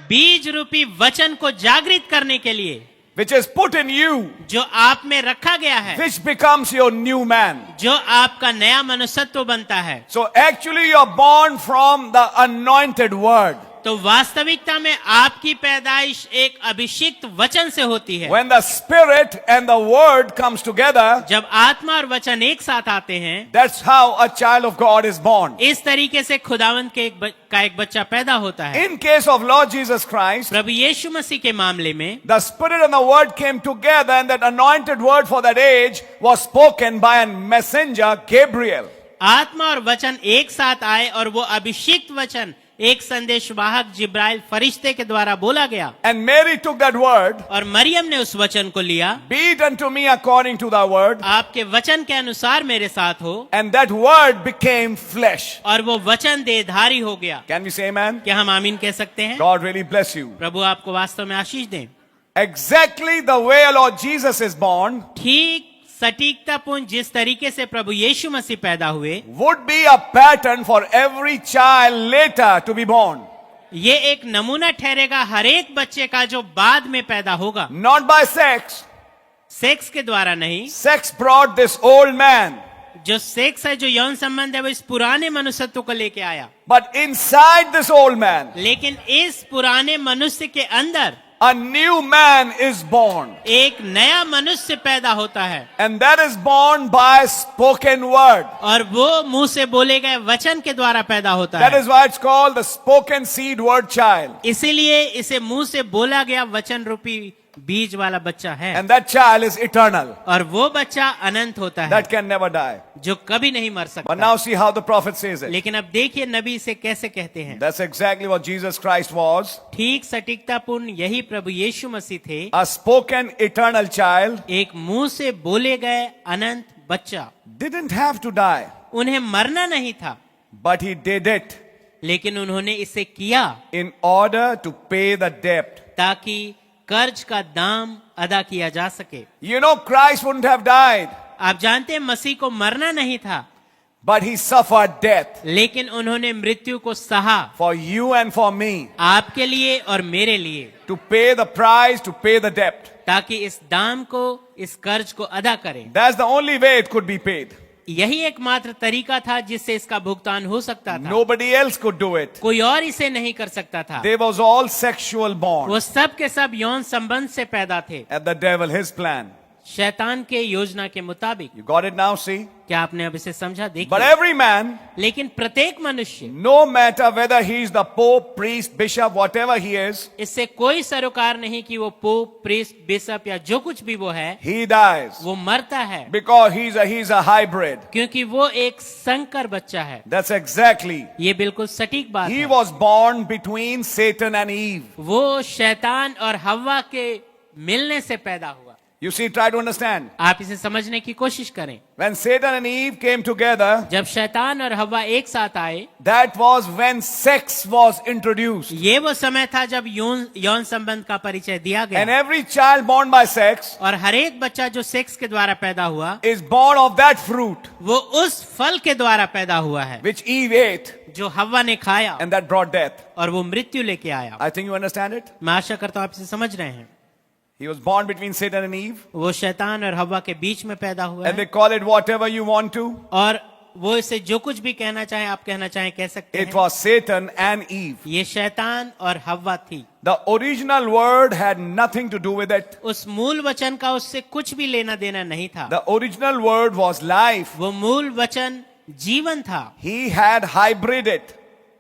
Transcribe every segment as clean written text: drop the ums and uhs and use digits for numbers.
बीज रूपी वचन को जागृत करने के लिए, which is put in you, जो आप में रखा गया है, which becomes your new man. जो आपका नया मनुष्यत्व बनता है। So actually you are born from the anointed word. तो वास्तविकता में आपकी पैदाइश एक अभिषिक्त वचन से होती है। When the spirit and the word comes together, जब आत्मा और वचन एक साथ आते हैं, that's how a child of God is born. इस तरीके से खुदावंत के एक बच्चा पैदा होता है। In case of Lord Jesus Christ, प्रभु यीशु मसीह के मामले में the spirit and the word came together, and that anointed word for that age was spoken by a messenger, Gabriel. आत्मा और वचन एक साथ आए और वो अभिषिक्त वचन एक संदेशवाहक जिब्राइल फरिश्ते के द्वारा बोला गया। And Mary took that word, और मरियम ने उस वचन को लिया, be it unto me according to thy word, आपके वचन के अनुसार मेरे साथ हो, and that word became flesh. और वो वचन देहधारी हो गया। Can we say amen? क्या हम आमीन कह सकते हैं? God really bless you. प्रभु आपको वास्तव में आशीष दें। Exactly the way our Lord Jesus is born ठीक सटीकता पूर्ण जिस तरीके से प्रभु यीशु मसीह पैदा हुए, would be a pattern for every child later to be born. ये एक नमूना ठहरेगा हर एक बच्चे का जो बाद में पैदा होगा। Not by sex. सेक्स के द्वारा नहीं। Sex brought this old man. जो सेक्स है, जो यौन संबंध है, वो इस पुराने मनुष्यत्व को लेके आया। But inside this old man, लेकिन इस पुराने मनुष्य के अंदर a new man is born. एक नया मनुष्य पैदा होता है, And that is born by spoken word. और वो मुंह से बोले गए वचन के द्वारा पैदा होता That है। is why it's called the spoken seed word child. इसीलिए इसे मुंह से बोला गया वचन रूपी बीज वाला बच्चा है। And that child is eternal. और वो बच्चा अनंत होता है, That can never die. जो कभी नहीं मर But सकता। now see how the prophet says it. लेकिन अब देखिए नबी इसे कैसे कहते हैं। That's exactly what Jesus Christ was. ठीक सटीकता पूर्ण यही प्रभु यीशु मसीह थे, A spoken eternal child एक मुंह से बोले गए अनंत बच्चा। didn't have to die, उन्हें मरना नहीं था, but he did it लेकिन उन्होंने इसे किया in order to pay the debt. ताकि कर्ज का दाम अदा किया जा सके। You know, Christ wouldn't have died, आप जानते हैं मसीह को मरना नहीं था, but he suffered death लेकिन उन्होंने मृत्यु को सहा for you and for me, आपके लिए और मेरे लिए, to pay the price, to pay the debt. ताकि इस दाम को, इस कर्ज को अदा करें। That's the only way it could be paid. यही एकमात्र तरीका था जिससे इसका भुगतान हो सकता था। Nobody else could do it. कोई और इसे नहीं कर सकता था। They was all sexual born. वो सब के सब यौन संबंध से पैदा थे, At the devil, his plan. शैतान के योजना के मुताबिक। You got it now, see? क्या आपने अब इसे समझा? But देखिए, every man, लेकिन प्रत्येक मनुष्य, no matter whether he is the pope, priest, bishop, whatever he is, इससे कोई सरोकार नहीं कि वो पोप, प्रीस्ट, बिशप या जो कुछ भी वो है, he dies. वो मरता है, Because he's a hybrid. क्योंकि वो एक संकर बच्चा है। That's exactly. ये बिल्कुल सटीक बात He है। was born between Satan and Eve. वो शैतान और हव्वा के मिलने से पैदा हुआ। You see, try to understand. आप इसे समझने की कोशिश करें। When Satan and Eve came together, जब शैतान और हव्वा एक साथ आए, that was when sex was introduced. ये वो समय था जब यौन संबंध का परिचय दिया And गया। every child born by sex और हर एक बच्चा जो सेक्स के द्वारा पैदा हुआ, is born of that fruit वो उस फल के द्वारा पैदा हुआ है which Eve ate, जो हव्वा ने खाया, and that brought death. और वो मृत्यु लेके आया। I think you understand it. मैं आशा करता हूँ आप इसे समझ रहे हैं। He was born between Satan and Eve, वो शैतान और हव्वा के बीच में पैदा हुआ and है, they call it whatever you want to. और वो इसे जो कुछ भी कहना चाहे, आप कहना चाहें कह सकते It हैं। was Satan and Eve. ये शैतान और हव्वा थी। The original word had nothing to do with it. उस मूल वचन का उससे कुछ भी लेना देना नहीं था। The original word was life. वो मूल वचन जीवन था। He had hybrided,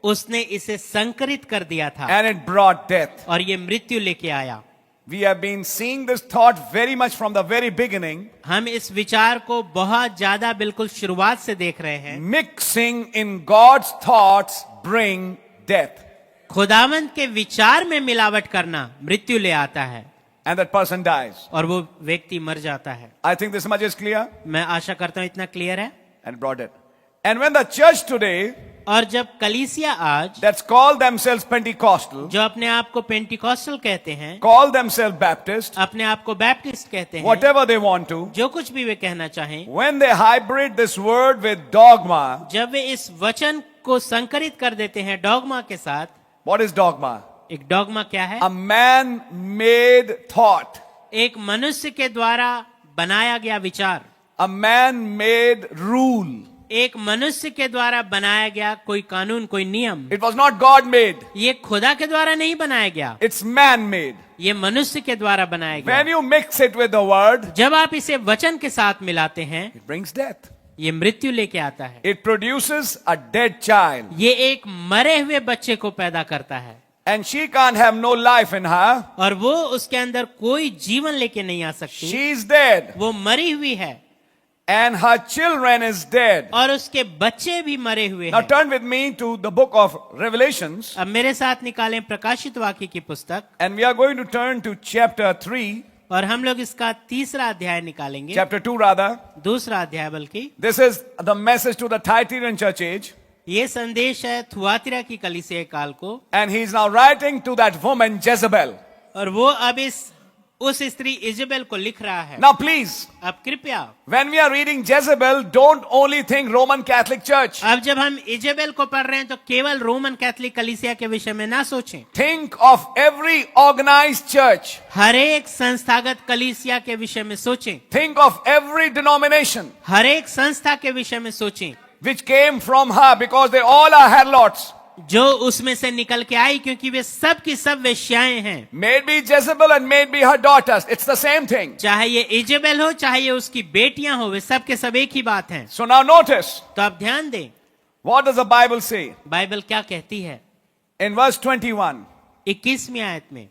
उसने इसे संकरित कर दिया था, and it brought death. और ये मृत्यु लेके आया। We have been seeing this thought very much from the very beginning. हम इस विचार को बहुत ज्यादा बिल्कुल शुरुआत से देख रहे हैं। Mixing in God's thoughts bring death. खुदावंत के विचार में मिलावट करना मृत्यु ले आता है, And that person dies. और वो व्यक्ति मर जाता है। I think this much is clear. मैं आशा करता हूं इतना क्लियर है। And brought it. And when the church today, और जब कलीसिया आज, that's called themselves Pentecostal, जो अपने आप को पेंटिकॉस्टल कहते हैं, call themselves Baptist, अपने आप को बैप्टिस्ट कहते हैं, whatever they want to, जो कुछ भी वे कहना चाहें, when they hybrid this word with dogma, जब वे इस वचन को संकरित कर देते हैं डॉगमा के साथ। what is dogma? एक डॉगमा क्या है? A man-made thought. एक मनुष्य के द्वारा बनाया गया विचार, A man-made rule. एक मनुष्य के द्वारा बनाया गया कोई कानून, कोई नियम। It was not God-made. ये खुदा के द्वारा नहीं बनाया गया, It's man-made. ये मनुष्य के द्वारा बनाया When गया। you mix it with the word, जब आप इसे वचन के साथ मिलाते हैं, it brings death. ये मृत्यु लेके आता है। It produces a dead child. ये एक मरे हुए बच्चे को पैदा करता है, And she can't have no life in her. और वो उसके अंदर कोई जीवन लेके नहीं आ सकती। She is dead. वो मरी हुई है And her children is dead. और उसके बच्चे भी मरे हुए Now हैं। turn with me to the book of Revelations. अब मेरे साथ निकालें प्रकाशित वाक्य की पुस्तक, And we are going to turn to chapter 3. और हम लोग इसका तीसरा अध्याय निकालेंगे, Chapter 2 rather. दूसरा अध्याय बल्कि। This is the message to the Thyatirian church age. ये संदेश है थुआतिरा की कलीसिया काल को, And he is now writing to that woman Jezebel. और वो अब उस स्त्री इजेबेल को लिख रहा है। Now please, अब कृपया, when we are reading Jezebel, don't only think Roman Catholic Church. अब जब हम इजेबेल को पढ़ रहे हैं तो केवल रोमन कैथोलिक कलीसिया के विषय में ना सोचें। Think of every organized church. हर एक संस्थागत कलीसिया के विषय में सोचें, Think of every denomination हर एक संस्था के विषय में सोचें which came from her, because they all are harlots. जो उसमें से निकल के आई, क्योंकि वे सब की सब वेश्याएं हैं। May it be Jezebel and may it be her daughters. It's the same thing. चाहे ये इजेबेल हो, चाहे ये उसकी बेटियां हो, वे सब के सब एक ही बात हैं। So now notice, तो अब ध्यान दें, what does the Bible say? Bible क्या कहती है। In verse 21. 21वीं आयत में,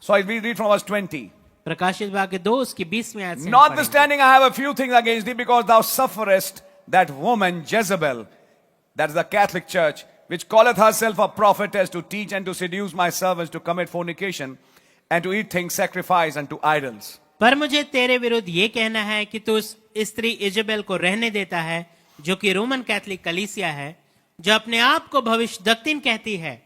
Sorry, we read from verse 20. प्रकाशित वाक्य 2 उसकी 20वीं आयत से हम पढ़ेंगे। Notwithstanding, I have a few things against thee, because thou sufferest that woman Jezebel, that is the Catholic Church, which calleth herself a prophetess, to teach and to seduce my servants to commit fornication and to eat things sacrificed unto idols. पर मुझे तेरे विरुद्ध ये कहना है कि तू उस स्त्री इजेबेल को रहने देता है, जो कि रोमन कैथोलिक कलीसिया है, जो अपने आप को भविष्यद्वक्तिन कहती है